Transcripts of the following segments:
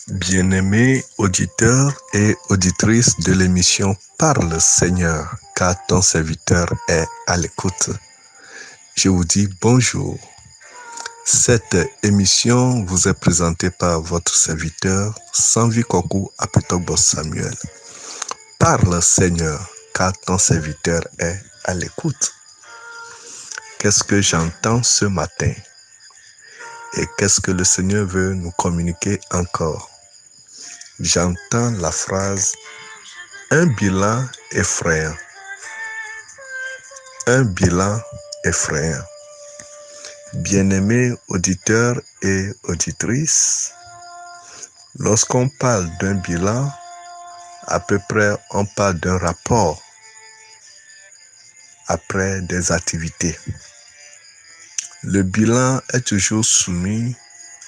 Bien-aimés auditeurs et auditrices de l'émission Parle Seigneur, car ton serviteur est à l'écoute. Je vous dis bonjour. Cette émission vous est présentée par votre serviteur Sanvi Kokou Apetogbo Samuel. Parle Seigneur, car ton serviteur est à l'écoute. Qu'est-ce que j'entends ce matin? Et qu'est-ce que le Seigneur veut nous communiquer encore? J'entends la phrase « un bilan effrayant ». Un bilan effrayant. Bien-aimés auditeurs et auditrices, lorsqu'on parle d'un bilan, à peu près on parle d'un rapport après des activités. Le bilan est toujours soumis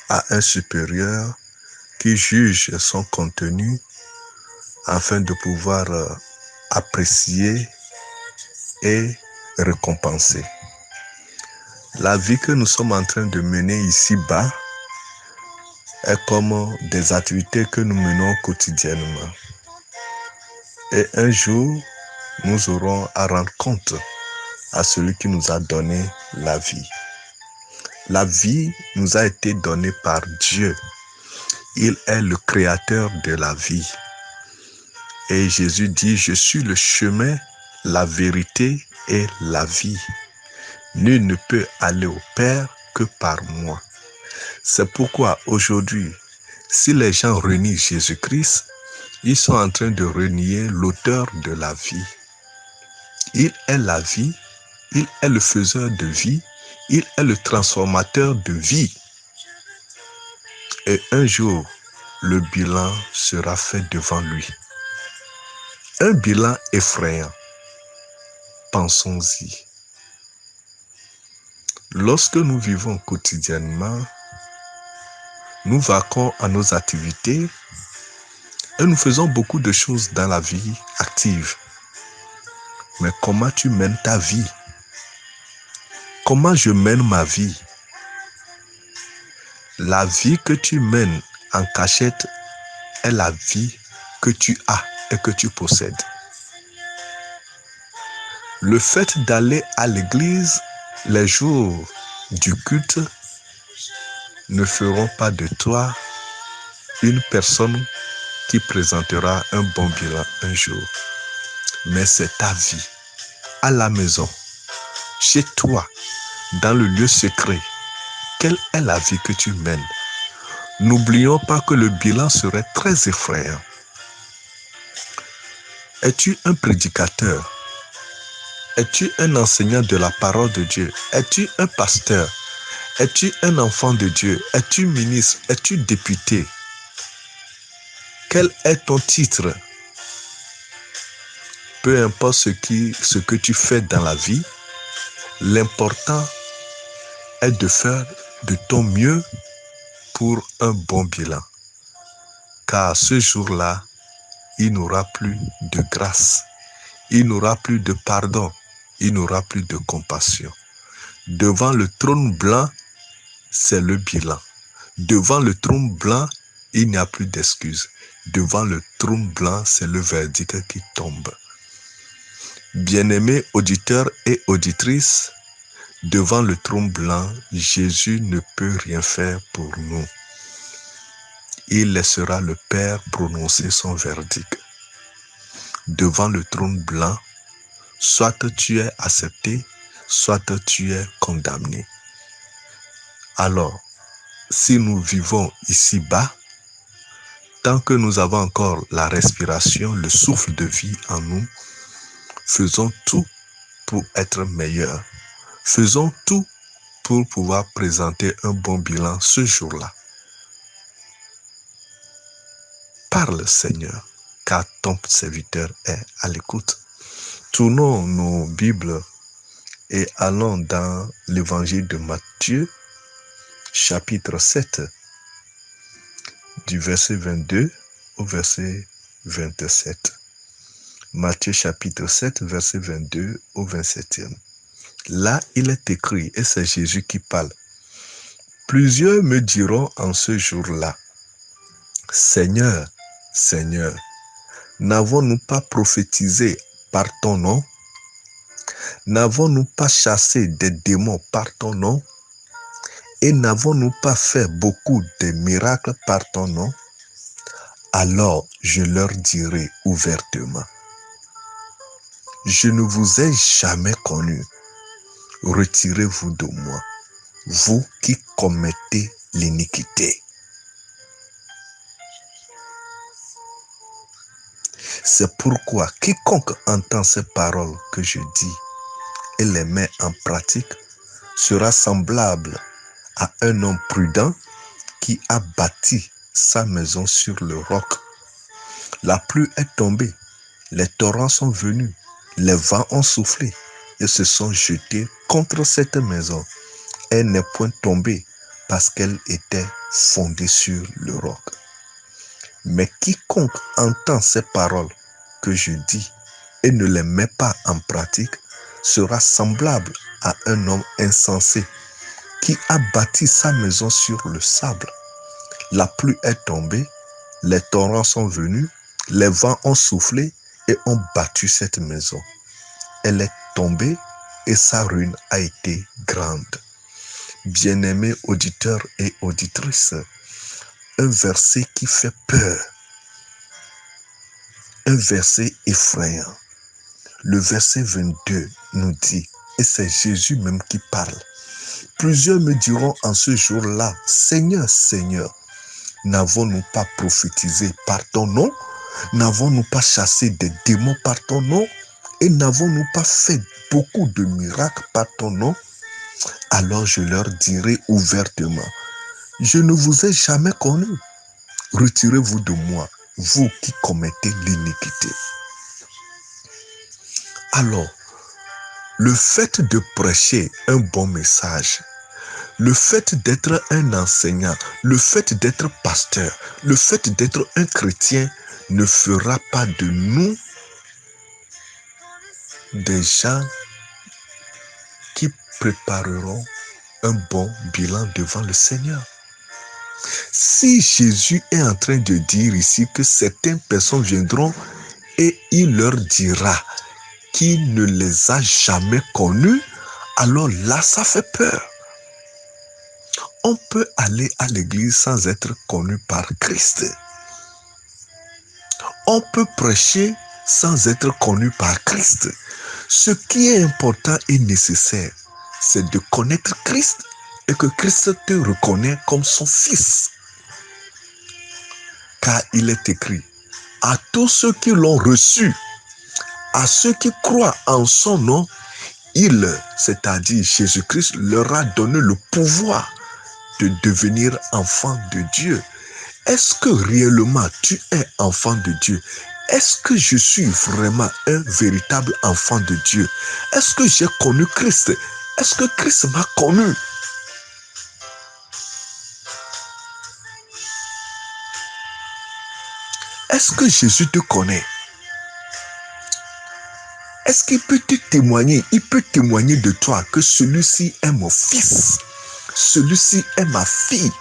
à un supérieur qui juge son contenu afin de pouvoir apprécier et récompenser. La vie que nous sommes en train de mener ici-bas est comme des activités que nous menons quotidiennement. Et un jour, nous aurons à rendre compte à celui qui nous a donné la vie. La vie nous a été donnée par Dieu. Il est le créateur de la vie. Et Jésus dit, je suis le chemin, la vérité et la vie. Nul ne peut aller au Père que par moi. C'est pourquoi aujourd'hui, si les gens renient Jésus-Christ, ils sont en train de renier l'auteur de la vie. Il est la vie, il est le faiseur de vie, il est le transformateur de vie. Et un jour, le bilan sera fait devant lui. Un bilan effrayant. Pensons-y. Lorsque nous vivons quotidiennement, nous vaquons à nos activités et nous faisons beaucoup de choses dans la vie active. Mais comment tu mènes ta vie? Comment je mène ma vie? La vie que tu mènes en cachette est la vie que tu as et que tu possèdes. Le fait d'aller à l'église les jours du culte ne feront pas de toi une personne qui présentera un bon bilan un jour. Mais c'est ta vie, à la maison, chez toi, dans le lieu secret. Quelle est la vie que tu mènes? N'oublions pas que le bilan serait très effrayant. Es-tu un prédicateur? Es-tu un enseignant de la parole de Dieu? Es-tu un pasteur? Es-tu un enfant de Dieu? Es-tu ministre? Es-tu député? Quel est ton titre? Peu importe ce que tu fais dans la vie, l'important est de faire de ton mieux pour un bon bilan. Car ce jour-là, il n'aura plus de grâce, il n'aura plus de pardon, il n'aura plus de compassion. Devant le trône blanc, c'est le bilan. Devant le trône blanc, il n'y a plus d'excuses. Devant le trône blanc, c'est le verdict qui tombe. Bien-aimés auditeurs et auditrices, devant le trône blanc, Jésus ne peut rien faire pour nous. Il laissera le Père prononcer son verdict. Devant le trône blanc, soit tu es accepté, soit tu es condamné. Alors, si nous vivons ici-bas, tant que nous avons encore la respiration, le souffle de vie en nous, faisons tout pour être meilleurs. Faisons tout pour pouvoir présenter un bon bilan ce jour-là. Parle, Seigneur, car ton serviteur est à l'écoute. Tournons nos Bibles et allons dans l'évangile de Matthieu, chapitre 7, du verset 22 au verset 27. Matthieu chapitre 7, verset 22 au 27e. Là, il est écrit, et c'est Jésus qui parle. Plusieurs me diront en ce jour-là, Seigneur, Seigneur, n'avons-nous pas prophétisé par ton nom? N'avons-nous pas chassé des démons par ton nom? Et n'avons-nous pas fait beaucoup de miracles par ton nom? Alors je leur dirai ouvertement, je ne vous ai jamais connu. Retirez-vous de moi, vous qui commettez l'iniquité. C'est pourquoi quiconque entend ces paroles que je dis et les met en pratique sera semblable à un homme prudent qui a bâti sa maison sur le roc. La pluie est tombée, les torrents sont venus, les vents ont soufflé et se sont jetés contre cette maison. Elle n'est point tombée parce qu'elle était fondée sur le roc. Mais quiconque entend ces paroles que je dis et ne les met pas en pratique sera semblable à un homme insensé qui a bâti sa maison sur le sable. La pluie est tombée, les torrents sont venus, les vents ont soufflé et ont battu cette maison. Elle est tombée et sa ruine a été grande. Bien-aimés auditeurs et auditrices, un verset qui fait peur, un verset effrayant. Le verset 22 nous dit, et c'est Jésus même qui parle, plusieurs me diront en ce jour-là, Seigneur, Seigneur, n'avons-nous pas prophétisé par ton nom? N'avons-nous pas chassé des démons par ton nom? Et n'avons-nous pas fait beaucoup de miracles par ton nom? Alors je leur dirai ouvertement, je ne vous ai jamais connu. Retirez-vous de moi, vous qui commettez l'iniquité. Alors, le fait de prêcher un bon message, le fait d'être un enseignant, le fait d'être pasteur, le fait d'être un chrétien ne fera pas de nous des gens qui prépareront un bon bilan devant le Seigneur. Si Jésus est en train de dire ici que certaines personnes viendront et il leur dira qu'il ne les a jamais connus, alors là, ça fait peur. On peut aller à l'église sans être connu par Christ. On peut prêcher sans être connu par Christ. Ce qui est important et nécessaire, c'est de connaître Christ et que Christ te reconnaît comme son fils. Car il est écrit, à tous ceux qui l'ont reçu, à ceux qui croient en son nom, il, c'est-à-dire Jésus-Christ, leur a donné le pouvoir de devenir enfant de Dieu. Est-ce que réellement tu es enfant de Dieu? Est-ce que je suis vraiment un véritable enfant de Dieu? Est-ce que j'ai connu Christ? Est-ce que Christ m'a connu? Est-ce que Jésus te connaît? Est-ce qu'il peut te témoigner? Il peut témoigner de toi que celui-ci est mon fils. Celui-ci est ma fille.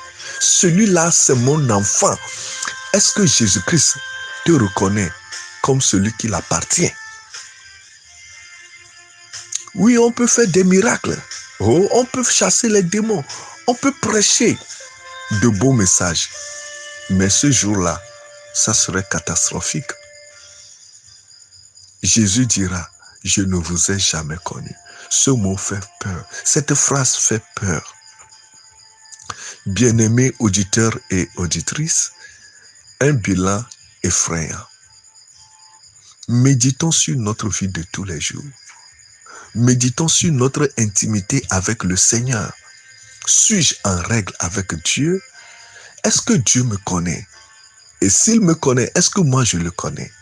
Celui-là, c'est mon enfant. Est-ce que Jésus-Christ te reconnaît comme celui qui l'appartient? Oui, on peut faire des miracles. Oh, on peut chasser les démons. On peut prêcher de beaux messages. Mais ce jour-là, ça serait catastrophique. Jésus dira, je ne vous ai jamais connu. Ce mot fait peur. Cette phrase fait peur. Bien-aimés auditeurs et auditrices, un bilan effrayant. Méditons sur notre vie de tous les jours. Méditons sur notre intimité avec le Seigneur. Suis-je en règle avec Dieu? Est-ce que Dieu me connaît? Et s'il me connaît, est-ce que moi je le connais?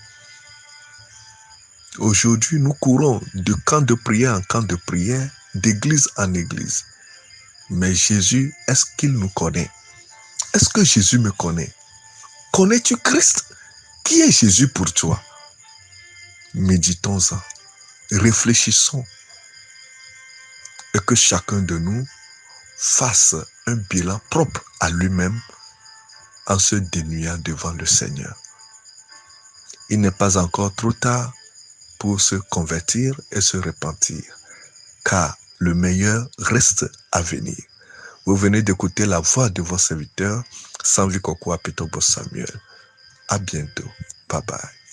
Aujourd'hui, nous courons de camp de prière en camp de prière, d'église en église. Mais Jésus, est-ce qu'il nous connaît? Est-ce que Jésus me connaît? Connais-tu Christ? Qui est Jésus pour toi? Méditons-en, réfléchissons et que chacun de nous fasse un bilan propre à lui-même en se dénouant devant le Seigneur. Il n'est pas encore trop tard pour se convertir et se repentir, car le meilleur reste à venir. Vous venez d'écouter la voix de vos serviteurs, Sanvi Kokwa Petobo Samuel. À bientôt. Bye bye.